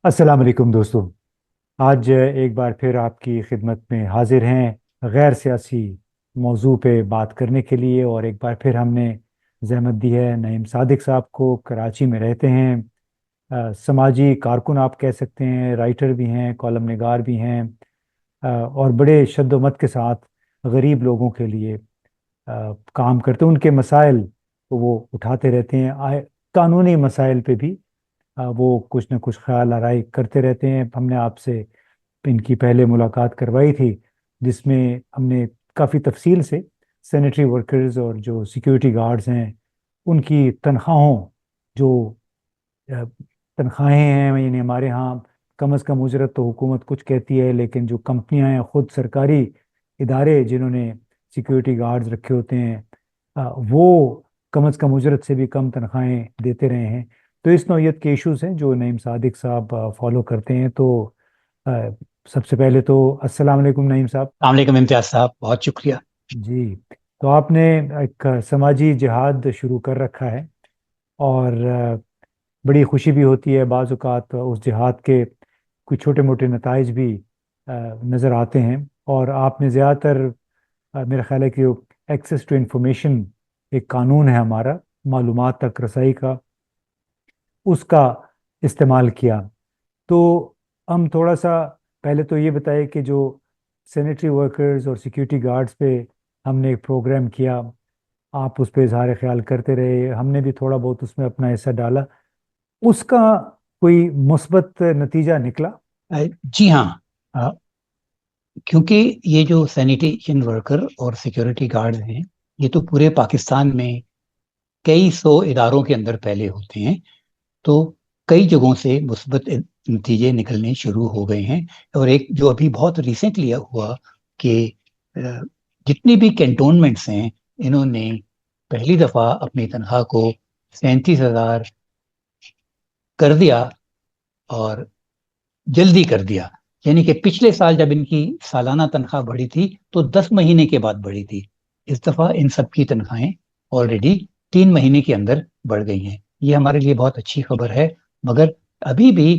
अस्सलाम वालेकुम दोस्तों। आज एक बार फिर आपकी खिदमत में हाजिर हैं गैर सियासी मौजू पे बात करने के लिए। और एक बार फिर हमने जहमत दी है नईम सादिक साहब को। कराची में रहते हैं, समाजी कारकुन आप कह सकते हैं, राइटर भी हैं, कॉलम निगार भी हैं, और बड़े शद्दोमत के साथ गरीब लोगों के लिए काम करते हैं। उनके मसाइल को वो उठाते रहते हैं। कानूनी मसाइल पे भी वो कुछ न कुछ ख्याल आराई करते रहते हैं। हमने आपसे इनकी पहले मुलाकात करवाई थी, जिसमें हमने काफ़ी तफसील से सैनिटरी वर्कर्स और जो सिक्योरिटी गार्ड्स हैं उनकी तनख्वाहों, जो अ, तनख्वाहें हैं, यानी हमारे यहाँ कम अज़ कम उजरत तो हुकूमत कुछ कहती है, लेकिन जो कंपनियां हैं, खुद सरकारी इदारे जिन्होंने सिक्योरिटी गार्ड्स रखे होते हैं, वो कम अज़ कम उजरत से भी कम तनख्वाहें देते रहे हैं। तो इस नौयत के इश्यूज हैं जो नईम सादिक साहब फॉलो करते हैं। तो अ, सबसे पहले तो अस्सलाम वालेकुम नईम साहब। अलैक्म इम्तियाज साहब, बहुत शुक्रिया। जी, तो आपने एक समाजी जिहाद शुरू कर रखा है, और बड़ी खुशी भी होती है। बाज़ औक़ात उस जिहाद के कुछ छोटे मोटे नताइज भी नज़र आते हैं। और आपने ज़्यादातर मेरा ख्याल है कि एक्सेस टू इंफॉर्मेशन, एक कानून है हमारा मालूमात तक रसाई का, उसका इस्तेमाल किया। तो हम थोड़ा सा पहले तो ये बताएं कि जो सैनिटरी वर्कर्स और सिक्योरिटी गार्ड्स पे हमने एक प्रोग्राम किया, आप उस पर इजहार ख्याल करते रहे, हमने भी थोड़ा बहुत उसमें अपना हिस्सा डाला। उसका कोई मुस्बत नतीजा निकला? जी हाँ। अ, क्योंकि ये जो सैनिटेशन वर्कर और सिक्योरिटी गार्ड हैं, ये तो पूरे पाकिस्तान में कई सौ इदारों के अंदर पहले होते हैं। तो कई जगहों से मुस्बत नतीजे निकलने शुरू हो गए हैं। और एक जो अभी बहुत रिसेंटली हुआ कि अ, जितनी भी कैंटोनमेंट्स हैं, इन्होंने पहली दफा अपनी तनख्वाह को 37,000 कर दिया, और जल्दी कर दिया। यानी कि पिछले साल जब इनकी सालाना तनख्वाह बढ़ी थी तो 10 महीने के बाद बढ़ी थी। इस दफा इन सब की तनख्वाहें ऑलरेडी 3 महीने के अंदर बढ़ गई हैं। ये हमारे लिए बहुत अच्छी खबर है। मगर अभी भी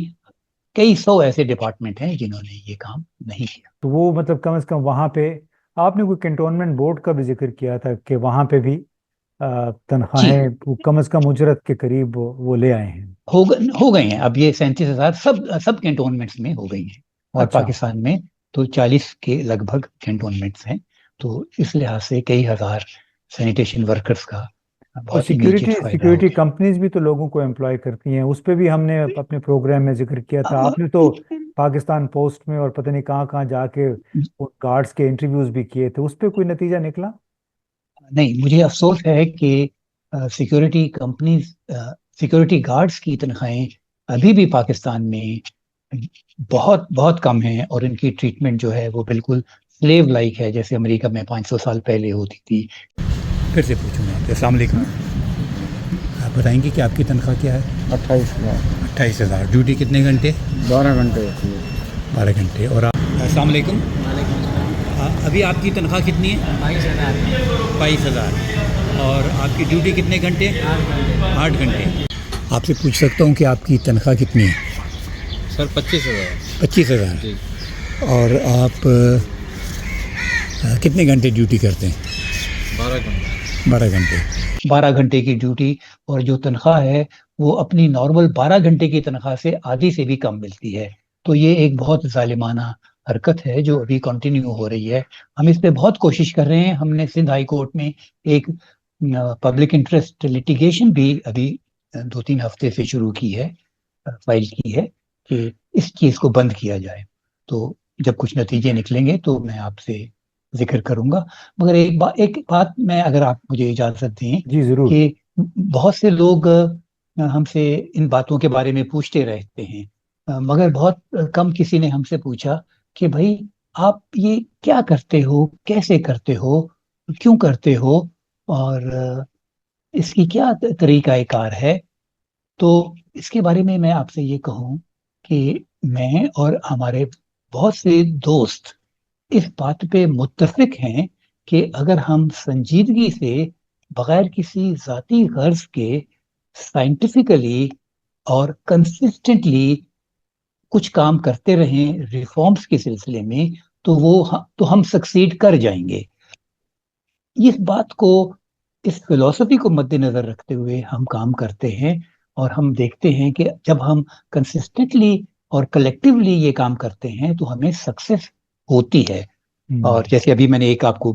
कई सौ ऐसे डिपार्टमेंट हैं जिन्होंने ये काम नहीं किया। तो वो मतलब कम से कम वहाँ पे आपने कोई कैंटोनमेंट बोर्ड का भी जिक्र किया था कि वहाँ पे भी जी, तनख्वाहें वो कम से कम उजरत के करीब वो ले आए हैं। हो गए हैं। अब ये 37,000 सब सब कैंटोनमेंट्स में हो गई हैं। और अच्छा। पाकिस्तान में तो 40 के लगभग कैंटोनमेंट्स हैं। तो इस लिहाज से कई हजार सैनिटेशन वर्कर्स का और बहुत सिक्योरिटी इमीडिएट फायदा हो सिक्योरिटी गया। कंपनीज भी तो लोगों को एम्प्लॉय करती हैं, उस पे भी हमने अपने प्रोग्राम में जिक्र किया था। अ, आपने तो पाकिस्तान पोस्ट में और पता नहीं कहाँ कहाँ जाके गार्ड्स के इंटरव्यूज भी किए थे, उस पे कोई नतीजा निकला? नहीं, मुझे अफसोस है कि सिक्योरिटी कंपनीज, सिक्योरिटी गार्ड्स की तनख्वाहें अभी भी पाकिस्तान में बहुत बहुत कम हैं। और इनकी ट्रीटमेंट जो है वो बिल्कुल स्लेव लाइक है, जैसे अमेरिका में 500 साल पहले होती थी। फिर से पूछूंगा आपसे। अस्सलाम वालेकुम। आप बताएंगे कि आपकी तनख्वाह क्या है? 28,000। 28,000। ड्यूटी कितने घंटे? 12 घंटे होती है। 12 घंटे। और आप? अस्सलाम वालेकुम। अभी आपकी तनख्वाह कितनी है? 22,000। और आपकी ड्यूटी कितने घंटे? 8 घंटे। आपसे पूछ सकता हूँ कि आपकी तनख्वाह कितनी है? सर 25,000। 25,000। जी। और आप कितने घंटे ड्यूटी करते हैं? 12 घंटे। 12 घंटे। 12 घंटे की ड्यूटी, और जो तनख्वाह है वो अपनी नॉर्मल 12 घंटे की तनख्वाह से आधी से भी कम मिलती है। तो ये एक बहुत जालिमाना हरकत है जो अभी कंटिन्यू हो रही है। हम इस पे बहुत कोशिश कर रहे हैं। हमने सिंध हाई कोर्ट में एक पब्लिक इंटरेस्ट लिटिगेशन भी अभी 2-3 हफ्ते से शुरू की है, फाइल की है, कि इस चीज को बंद किया जाए। तो जब कुछ नतीजे निकलेंगे तो मैं आपसे जिक्र करूंगा। मगर एक बात मैं, अगर आप मुझे इजाजत दें, जी जरूर। कि बहुत से लोग हमसे इन बातों के बारे में पूछते रहते हैं। मगर बहुत कम किसी ने हमसे पूछा कि भाई, आप ये क्या करते हो, कैसे करते हो, क्यों करते हो, और इसकी क्या तरीका कार है। तो इसके बारे में मैं आपसे ये कहूं कि मैं और हमारे बहुत से दोस्त इस बात पे मुत्तफिक हैं कि अगर हम संजीदगी से, बगैर किसी जाती गर्ज के, साइंटिफिकली और कंसिस्टेंटली کچھ کام کرتے رہیں ریفارمز کے سلسلے میں تو ہم سکسیڈ کر جائیں گے. اس بات کو، اس فلسفی کو مد نظر رکھتے ہوئے ہم کام کرتے ہیں، اور ہم دیکھتے ہیں کہ جب ہم کنسسٹنٹلی اور کلیکٹیولی یہ کام کرتے ہیں تو ہمیں سکسیس ہوتی ہے. اور جیسے ابھی میں نے ایک آپ کو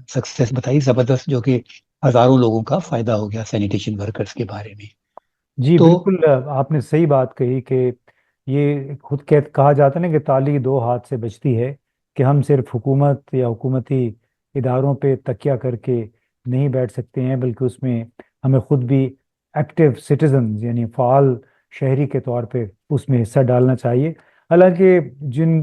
سکسیس بتائی زبردست، جو کہ ہزاروں لوگوں کا فائدہ ہو گیا سینیٹیشن ورکرز کے بارے میں. جی تو بالکل، آپ نے صحیح بات کہی کہ یہ خود کہا جاتا ہے نا کہ تالی دو ہاتھ سے بجتی ہے، کہ ہم صرف حکومت یا حکومتی اداروں پہ تکیہ کر کے نہیں بیٹھ سکتے ہیں، بلکہ اس میں ہمیں خود بھی ایکٹیو سٹیزنز یعنی فعال شہری کے طور پہ اس میں حصہ ڈالنا چاہیے. حالانکہ جن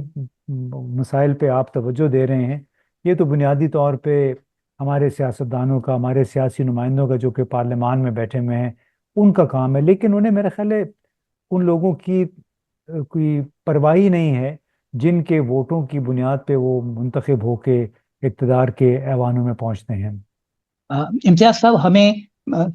مسائل پہ آپ توجہ دے رہے ہیں، یہ تو بنیادی طور پہ ہمارے سیاستدانوں کا، ہمارے سیاسی نمائندوں کا جو کہ پارلیمان میں بیٹھے ہوئے ہیں، ان کا کام ہے. لیکن انہیں میرا خیال ہے ان لوگوں کی کوئی پرواہی نہیں ہے جن کے ووٹوں کی بنیاد پہ وہ منتخب ہو کے اقتدار کے ایوانوں میں پہنچتے ہیں. امتیاز صاحب، ہمیں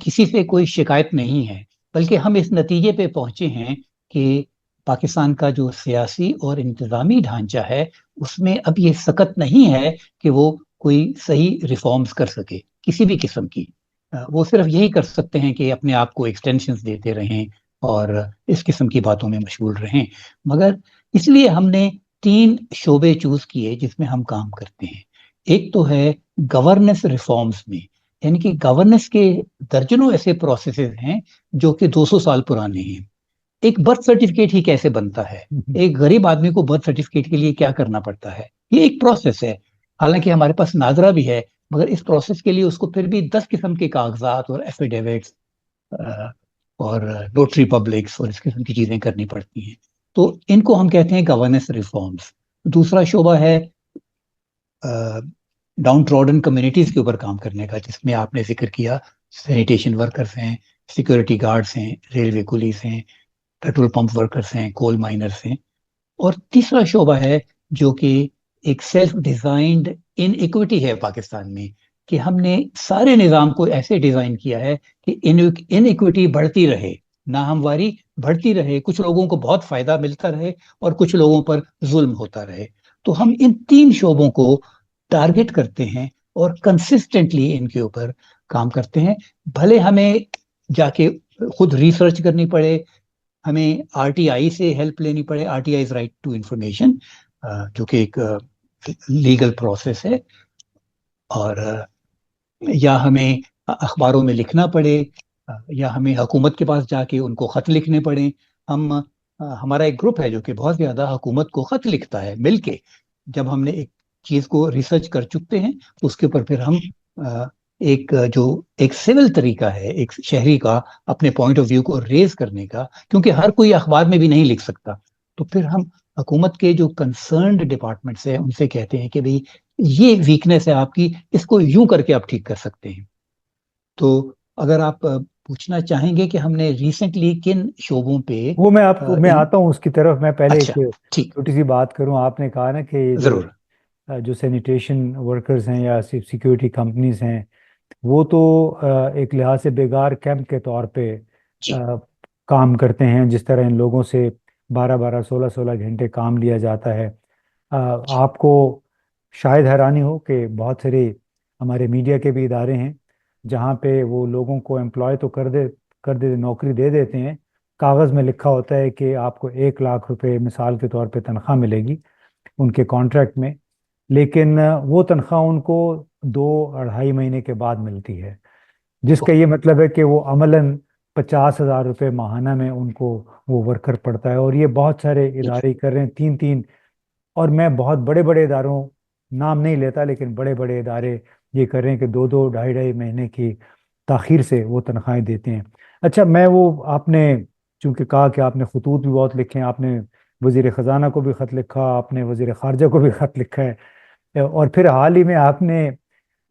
کسی سے کوئی شکایت نہیں ہے، بلکہ ہم اس نتیجے پہ پہنچے ہیں کہ پاکستان کا جو سیاسی اور انتظامی ڈھانچہ ہے اس میں اب یہ سکت نہیں ہے کہ وہ کوئی صحیح ریفارمز کر سکے کسی بھی قسم کی. وہ صرف یہی کر سکتے ہیں کہ اپنے آپ کو ایکسٹینشنز دیتے رہیں اور اس قسم کی باتوں میں مشغول رہیں. مگر اس لیے ہم نے 3 شعبے چوز کیے جس میں ہم کام کرتے ہیں. ایک تو ہے گورننس ریفارمز میں، یعنی کہ گورننس کے درجنوں ایسے پروسیسز ہیں جو کہ 200 سال پرانے ہیں. ایک برتھ سرٹیفکیٹ ہی کیسے بنتا ہے، ایک غریب آدمی کو برتھ سرٹیفکیٹ کے لیے کیا کرنا پڑتا ہے، یہ ایک پروسیس ہے. حالانکہ ہمارے پاس ناظرہ بھی ہے، مگر اس پروسیس کے لیے اس کو پھر بھی 10 قسم کے کاغذات اور ایفیڈیوٹس اور نوٹری پبلکس اور اس قسم کی چیزیں کرنی پڑتی ہیں. تو ان کو ہم کہتے ہیں گورننس ریفارمز. دوسرا شعبہ ہے ڈاؤن ٹراڈن کمیونٹیز کے اوپر کام کرنے کا، جس میں آپ نے ذکر کیا سینیٹیشن ورکرز ہیں، سیکورٹی گارڈز ہیں، ریلوے پولیس ہیں، پیٹرول پمپ ورکرز ہیں، کول مائنرز ہیں. اور تیسرا شعبہ ہے جو کہ ایک سیلف ڈیزائنڈ ان ایکوٹی ہے پاکستان میں، کہ ہم نے سارے نظام کو ایسے ڈیزائن کیا ہے کہ ان ایکوٹی بڑھتی رہے، ناہمواری بڑھتی رہے، کچھ لوگوں کو بہت فائدہ ملتا رہے اور کچھ لوگوں پر ظلم ہوتا رہے. تو ہم ان 3 شعبوں کو ٹارگٹ کرتے ہیں اور کنسسٹنٹلی ان کے اوپر کام کرتے ہیں. بھلے ہمیں جا کے خود ریسرچ کرنی پڑے، ہمیں آر ٹی آئی سے ہیلپ لینی پڑے، R T I is right to information, جو کہ ایک لیگل پروسیس ہے، اور یا ہمیں اخباروں میں لکھنا پڑے، یا ہمیں حکومت کے پاس جا کے ان کو خط لکھنے پڑے. ہمارا ایک گروپ ہے جو کہ بہت زیادہ حکومت کو خط لکھتا ہے مل کے. جب ہم نے ایک چیز کو ریسرچ کر چکتے ہیں اس کے اوپر پھر ہم ایک سول طریقہ ہے ایک شہری کا اپنے پوائنٹ آف ویو کو ریز کرنے کا، کیونکہ ہر کوئی اخبار میں بھی نہیں لکھ سکتا. تو پھر ہم حکومت کے جو کنسرنڈ ڈپارٹمنٹس ہیں ان سے کہتے ہیں کہ بھئی یہ ویکنیس ہے آپ کی، اس کو یوں کر کے آپ ٹھیک کر سکتے ہیں. تو اگر آپ پوچھنا چاہیں گے کہ ہم نے ریسنٹلی کن شعبوں پہ، وہ میں آتا ہوں اس کی طرف. میں پہلے اچھا ایک ٹھیک، چھوٹی سی بات کروں. آپ نے کہا نا کہ یہ ضرور. جو سینیٹیشن ورکرز ہیں یا سیکیورٹی کمپنیز ہیں، وہ تو ایک لحاظ سے بیگار کیمپ کے طور پہ جی کام کرتے ہیں، جس طرح ان لوگوں سے 12 16 گھنٹے کام لیا جاتا ہے. آپ کو شاید حیرانی ہو کہ بہت سارے ہمارے میڈیا کے بھی ادارے ہیں جہاں پہ وہ لوگوں کو امپلائے تو کر دے نوکری دے دیتے ہیں، کاغذ میں لکھا ہوتا ہے کہ آپ کو 1 لاکھ روپے مثال کے طور پہ تنخواہ ملے گی ان کے کانٹریکٹ میں، لیکن وہ تنخواہ ان کو 2 2.5 مہینے کے بعد ملتی ہے، جس کا یہ مطلب ہے کہ وہ عملاً 50,000 روپے ماہانہ میں ان کو وہ ورکر پڑتا ہے. اور یہ بہت سارے ادارے کر رہے ہیں، 3 3. اور میں بہت بڑے بڑے اداروں نام نہیں لیتا، لیکن بڑے بڑے ادارے یہ کر رہے ہیں کہ 2 2 2.5 2.5 مہینے کی تاخیر سے وہ تنخواہیں دیتے ہیں. اچھا، آپ نے چونکہ کہا کہ آپ نے خطوط بھی بہت لکھے ہیں، آپ نے وزیر خزانہ کو بھی خط لکھا، آپ نے وزیر خارجہ کو بھی خط لکھا ہے، اور پھر حال ہی میں آپ نے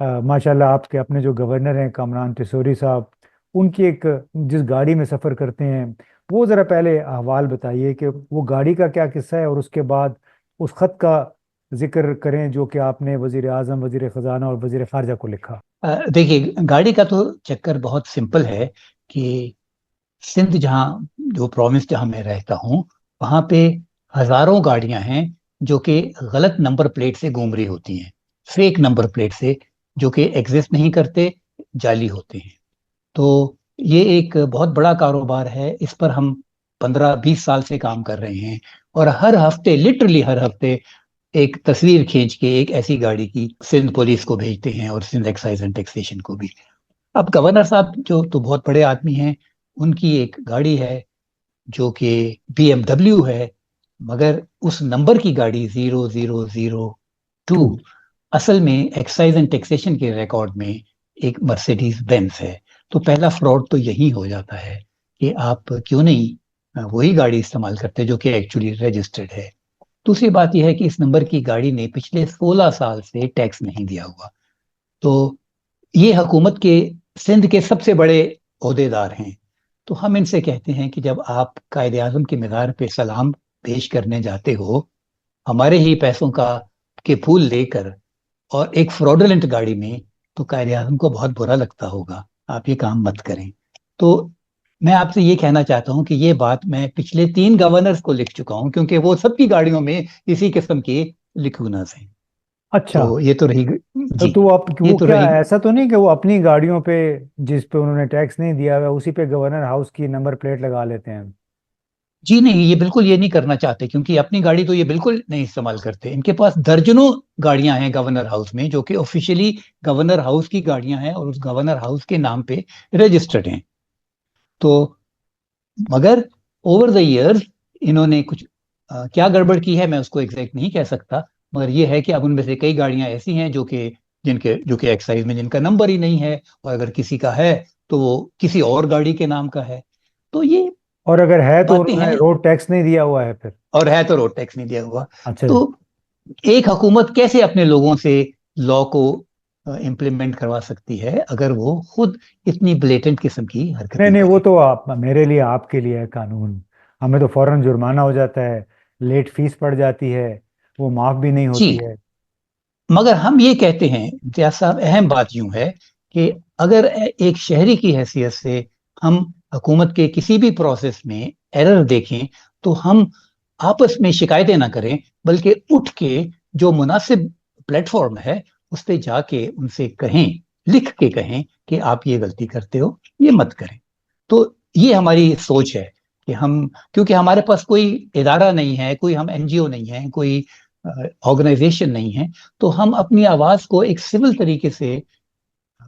ماشاءاللہ آپ کے اپنے جو گورنر ہیں کامران ٹیسوری صاحب، ان کی جس گاڑی میں سفر کرتے ہیں، وہ ذرا پہلے احوال بتائیے کہ وہ گاڑی کا کیا قصہ ہے، اور اس کے بعد اس خط کا ذکر کریں جو کہ آپ نے وزیر اعظم، وزیر خزانہ اور وزیر خارجہ کو لکھا. دیکھیے، گاڑی کا تو چکر بہت سمپل ہے کہ سندھ جو پروونس جہاں میں رہتا ہوں वहां पे हजारों गाड़ियां हैं जो कि गलत नंबर प्लेट से घूम रही होती हैं, फेक नंबर प्लेट से, जो कि एग्जिस्ट नहीं करते, जाली होते हैं। तो ये एक बहुत बड़ा कारोबार है, इस पर हम 15-20 साल से काम कर रहे हैं, और हर हफ्ते, लिटरली हर हफ्ते, एक तस्वीर खींच के एक ऐसी गाड़ी की सिंध पुलिस को भेजते हैं और सिंध एक्साइज एंड टैक्सेशन को भी। अब गवर्नर साहब जो तो बहुत बड़े आदमी हैं, उनकी एक गाड़ी है जो कि BMW है, मगर उस नंबर की गाड़ी 0002 टू। असल में एक्साइज एंड टैक्सेशन के रिकॉर्ड में एक मर्सिडीज बेंज है। तो पहला फ्रॉड तो यही हो जाता है कि आप क्यों नहीं वही गाड़ी इस्तेमाल करते जो कि एक्चुअली रजिस्टर्ड है। दूसरी बात यह है कि इस नंबर की गाड़ी ने पिछले 16 साल से टैक्स नहीं दिया हुआ। तो ये हुकूमत के, सिंध के सबसे बड़े ओहदेदार हैं। तो हम इनसे कहते हैं कि जब आप कायदे आजम के मीनार पे सलाम पेश करने जाते हो हमारे ही पैसों का के फूल लेकर, और एक फ्रॉडुलेंट गाड़ी में, तो कायदे आजम को बहुत बुरा लगता होगा। आप ये काम मत करें। तो मैं आपसे ये कहना चाहता हूं कि ये बात मैं पिछले 3 गवर्नर्स को लिख चुका हूं, क्योंकि वो सबकी गाड़ियों में इसी किस्म के लिखूनास हैं। अच्छा, तो ये तो रही तो जी, तू अब ये वो तो क्या रही। ऐसा तो नहीं कि वो अपनी गाड़ियों पे जिस पे उन्होंने टैक्स नहीं दिया हुआ उसी पे गवर्नर हाउस की नंबर प्लेट लगा लेते हैं? जी नहीं, ये बिल्कुल ये नहीं करना चाहते, क्योंकि अपनी गाड़ी तो ये बिल्कुल नहीं इस्तेमाल करते। इनके पास दर्जनों गाड़ियां हैं गवर्नर हाउस में, जो कि ऑफिशियली गवर्नर हाउस की गाड़ियां हैं और उस गवर्नर हाउस के नाम पे रजिस्टर्ड हैं। तो मगर ओवर द इयर्स इन्होंने कुछ क्या गड़बड़ की है मैं उसको एग्जैक्ट नहीं कह सकता, मगर ये है कि अब उनमें से कई गाड़ियां ऐसी हैं जो कि एक्साइज में जिनका नंबर ही नहीं है, और अगर किसी का है तो वो किसी और गाड़ी के नाम का है। तो ये और अगर है तो बातें उन्होंने हैं, रोड टैक्स नहीं दिया हुआ है फिर? और है तो रोड टैक्स नहीं दिया हुआ। अच्छा। तो एक हुकूमत कैसे अपने लोगों से लॉ को इम्प्लीमेंट करवा सकती है अगर वो खुद इतनी ब्लेटेंट किस्म की नहीं हरकतें नहीं, वो करे। तो आप मेरे लिए आपके लिए है कानून। हमें तो फौरन जुर्माना हो जाता है, लेट फीस पड़ जाती है, वो माफ भी नहीं होती जी, है। मगर हम ये कहते हैं इम्तियाज साहब, अहम बात यूं है कि अगर एक शहरी की हैसियत से हम हुकूमत के किसी भी प्रोसेस में एरर देखें, तो हम आपस में शिकायतें ना करें, बल्कि उठ के जो मुनासिब प्लेटफॉर्म है उस पे जाके उनसे कहें, लिख के कहें कि आप ये गलती करते हो, ये मत करें। तो ये हमारी सोच है कि हम, क्योंकि हमारे पास कोई इदारा नहीं है, कोई हम NGO नहीं है, कोई ऑर्गेनाइजेशन नहीं है, तो हम अपनी आवाज को एक सिविल तरीके से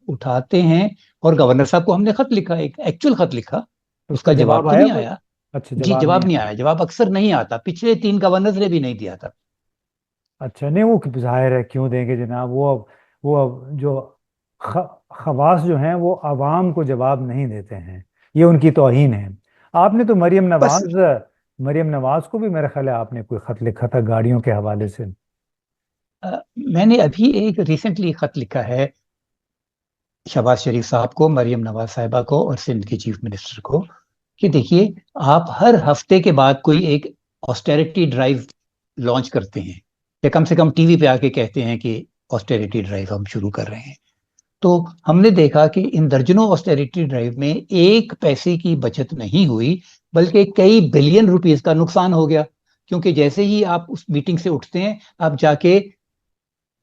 उठाते हैं। और गवर्नर साहब को हमने खत लिखा, एक एक्चुअल खत लिखा, तो उसका उसका जवाब जवाब तो आया नहीं कोई? आया। अच्छा, जी, जवाब नहीं जवाब नहीं आया। आया, जवाब अक्सर नहीं आता, पिछले 3 गवर्नर्स ने भी नहीं दिया था। अच्छा, नहीं वो जाहिर है क्यों देंगे जनाब। वो अब जो ख, खवास जो हैं वो अवाम को जवाब नहीं देते हैं, ये उनकी तौहीन है। आपने तो बस मरियम नवाज को भी मेरा ख्याल है आपने कोई खत लिखा था गाड़ियों के हवाले से। मैंने अभी एक रिसेंटली खत लिखा है शहबाज शरीफ साहब को, मरियम नवाज साहिबा को और सिंध के चीफ मिनिस्टर को, कि देखिए, आप हर हफ्ते के बाद कोई एक ऑस्टेरिटी ड्राइव लॉन्च करते हैं, या कम से कम टीवी पे आके कहते हैं कि ऑस्टेरिटी ड्राइव हम शुरू कर रहे हैं। तो हमने देखा कि इन दर्जनों ऑस्टेरिटी ड्राइव में एक पैसे की बचत नहीं हुई, बल्कि कई बिलियन रुपीस का नुकसान हो गया। क्योंकि जैसे ही आप उस मीटिंग से उठते हैं, आप जाके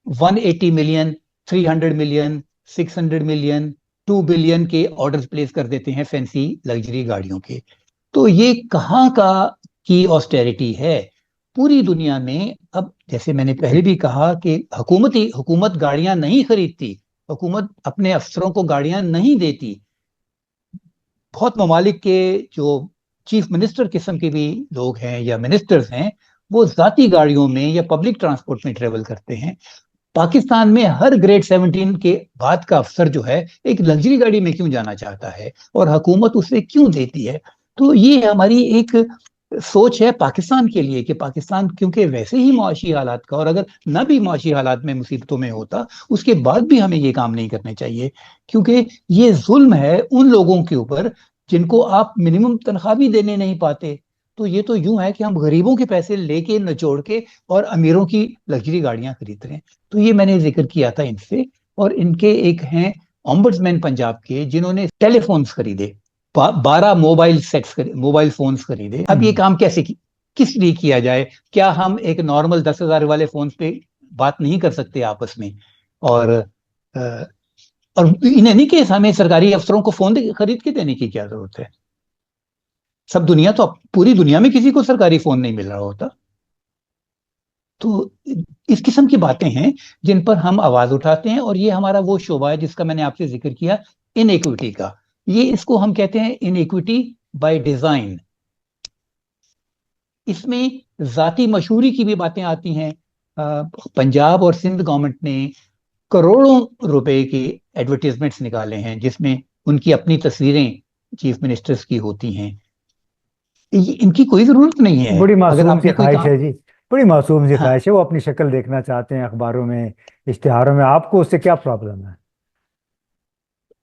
180 मिलियन, 300 मिलियन, 600 मिलियन, 2 बिलियन के ऑर्डर्स प्लेस कर देते हैं फैंसी लग्जरी गाड़ियों के। तो ये कहाँ का की ऑस्टेरिटी है पूरी दुनिया में? अब जैसे मैंने पहले भी कहा कि हुकूमत गाड़ियां नहीं खरीदती, हुकूमत अपने अफसरों को गाड़ियां नहीं देती। बहुत ममालिक के जो चीफ मिनिस्टर किस्म के भी लोग हैं या मिनिस्टर्स हैं, वो जाती गाड़ियों में या पब्लिक ट्रांसपोर्ट में ट्रेवल करते हैं। पाकिस्तान में हर ग्रेड 17 के बाद का अफसर जो है एक लग्जरी गाड़ी में क्यों जाना चाहता है, और हुकूमत उसे क्यों देती है? तो ये हमारी एक सोच है पाकिस्तान के लिए कि पाकिस्तान क्योंकि वैसे ही मुआशी हालात का, और अगर न भी मुआशी हालात में मुसीबतों में होता उसके बाद भी हमें ये काम नहीं करने चाहिए, क्योंकि ये जुल्म है उन लोगों के ऊपर जिनको आप मिनिमम तनख्वाह भी देने नहीं पाते। तो ये तो यूं है कि हम गरीबों के पैसे लेके निचोड़ के और अमीरों की लग्जरी गाड़ियां खरीद रहे हैं। तो ये मैंने जिक्र किया था इनसे। और इनके एक हैं ऑम्बड्समैन पंजाब के, जिन्होंने टेलीफोन्स खरीदे, 12 मोबाइल फोन्स खरीदे। अब ये हम्म। काम कैसे की किस लिए किया जाए? क्या हम एक नॉर्मल 10,000 वाले फोन पे बात नहीं कर सकते आपस में? और अ, और इन एनी केस हमें सरकारी अफसरों को फोन खरीद के देने की क्या जरूरत है? सब दुनिया तो, पूरी दुनिया में किसी को सरकारी फोन नहीं मिल रहा होता। तो इस किस्म की बातें हैं जिन पर हम आवाज उठाते हैं, और ये हमारा वो शोबा है जिसका मैंने आपसे जिक्र किया, इनइक्विटी का। ये इसको हम कहते हैं इनइक्विटी बाय डिजाइन। इसमें जाती मशहूरी की भी बातें आती हैं। पंजाब और सिंध गवर्नमेंट ने करोड़ों रुपए के एडवर्टीजमेंट्स निकाले हैं जिसमें उनकी अपनी तस्वीरें चीफ मिनिस्टर्स की होती हैं। इनकी कोई जरूरत नहीं है। बड़ी अगर मासूम सी आपने कोई ख्वाहिश काम, है जी, बड़ी मासूम सी हाँ, ख्वाहिश है। वो अपनी शक्ल देखना चाहते हैं अखबारों में, इश्तिहारों में। आपको उससे क्या प्रॉब्लम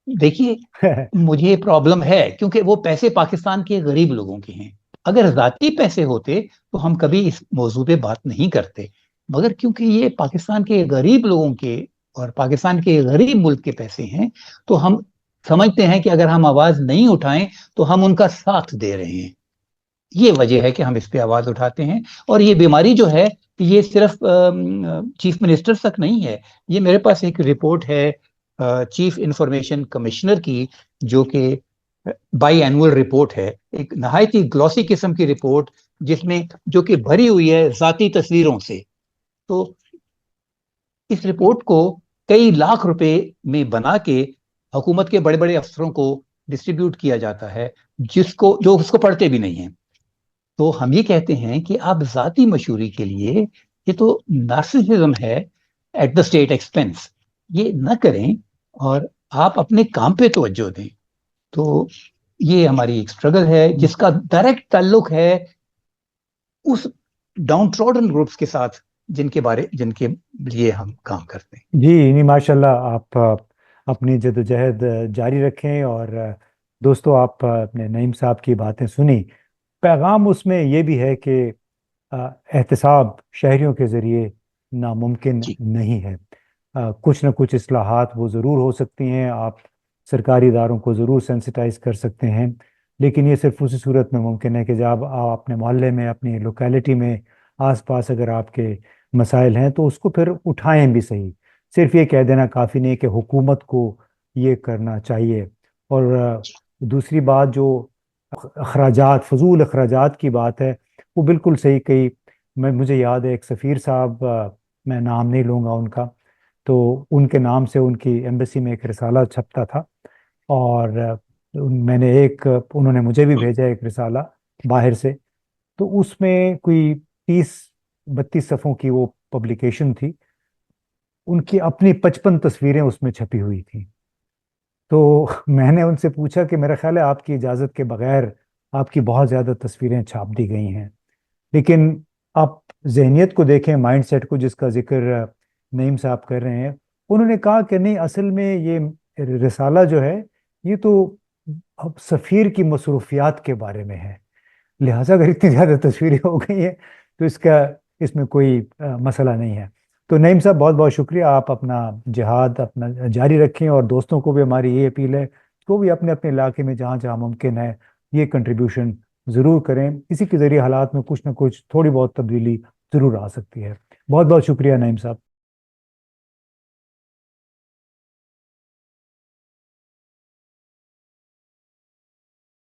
देखिए, है? मुझे प्रॉब्लम है क्योंकि वो पैसे पाकिस्तान के गरीब लोगों के हैं। अगर जाती पैसे होते तो हम कभी इस मौजू पे बात नहीं करते, मगर क्योंकि ये पाकिस्तान के गरीब लोगों के और पाकिस्तान के गरीब मुल्क के पैसे हैं, तो हम समझते हैं कि अगर हम आवाज नहीं उठाएं तो हम उनका साथ दे रहे हैं। ये वजह है कि हम इस पे आवाज उठाते हैं। और ये बीमारी जो है, ये सिर्फ चीफ मिनिस्टर तक नहीं है। ये मेरे पास एक रिपोर्ट है चीफ इंफॉर्मेशन कमिश्नर की, जो कि बाई एनुअल रिपोर्ट है, एक नहायत ही ग्लॉसी किस्म की रिपोर्ट, जिसमें जो कि भरी हुई है जाती तस्वीरों से। तो इस रिपोर्ट को कई लाख रुपए में बना के हुकूमत के बड़े बड़े अफसरों को डिस्ट्रीब्यूट किया जाता है, जिसको जो उसको पढ़ते भी नहीं है। तो हम ये कहते हैं कि आप जाती मशहूरी के लिए, ये तो नार्सिसिज्म है एट द स्टेट एक्सपेंस, ये न करें और आप अपने काम पे तवज्जो दें। तो ये हमारी एक स्ट्रगल है जिसका डायरेक्ट ताल्लुक है उस डाउन ट्रॉडन ग्रुप्स के साथ जिनके लिए हम काम करते हैं। जी नहीं, माशाल्लाह। आप अपनी जदोजहद जारी रखें। और दोस्तों, आप अपने नईम साहब की बातें सुनी। पैगाम उसमें ये भी है कि एहतसाब शहरियों के ज़रिए नामुमकिन जी, नहीं है। कुछ न कुछ इस्लाहात वो ज़रूर हो सकती हैं। आप सरकारी इदारों को ज़रूर सेंसिटाइज कर सकते हैं, लेकिन ये सिर्फ उसी सूरत में मुमकिन है कि जब आप अपने मोहल्ले में, अपनी लोकेलिटी में, आसपास अगर आपके मसाइल हैं तो उसको फिर उठाएं भी सही। सिर्फ ये कह देना काफ़ी नहीं कि हुकूमत को ये करना चाहिए। और दूसरी बात, जो अखराजात, फजूल अखराजात की बात है, वो बिल्कुल सही कही। मुझे याद है एक सफ़ीर साहब, मैं नाम नहीं लूँगा उनका, तो उनके नाम से उनकी एम्बेसी में एक रिसाला छपता था। और मैंने उन्होंने मुझे भी भेजा एक रिसाला बाहर से। तो उसमें कोई 30-32 सफ़ों की वो पब्लिकेशन थी। उनकी अपनी 55 तस्वीरें उसमें छपी हुई थी। तो मैंने उनसे पूछा कि मेरा ख्याल है आपकी इजाज़त के बगैर आपकी बहुत ज़्यादा तस्वीरें छाप दी गई हैं। लेकिन आप जहनियत को देखें, माइंडसेट को, जिसका जिक्र नईम साहब कर रहे हैं। उन्होंने कहा कि नहीं, असल में ये रिसाला जो है, ये तो अब सफ़ीर की मसरूफियात के बारे में है। लिहाजा अगर इतनी ज़्यादा तस्वीरें हो गई हैं तो इसमें कोई मसला नहीं है। तो नईम साहब, बहुत बहुत शुक्रिया। आप अपना जिहाद अपना जारी रखें, और दोस्तों को भी हमारी ये अपील है कि वो भी अपने अपने इलाके में जहाँ जहाँ मुमकिन है ये कंट्रीब्यूशन ज़रूर करें। इसी के ज़रिए हालात में कुछ ना कुछ थोड़ी बहुत तब्दीली ज़रूर आ सकती है। बहुत बहुत शुक्रिया नईम साहब।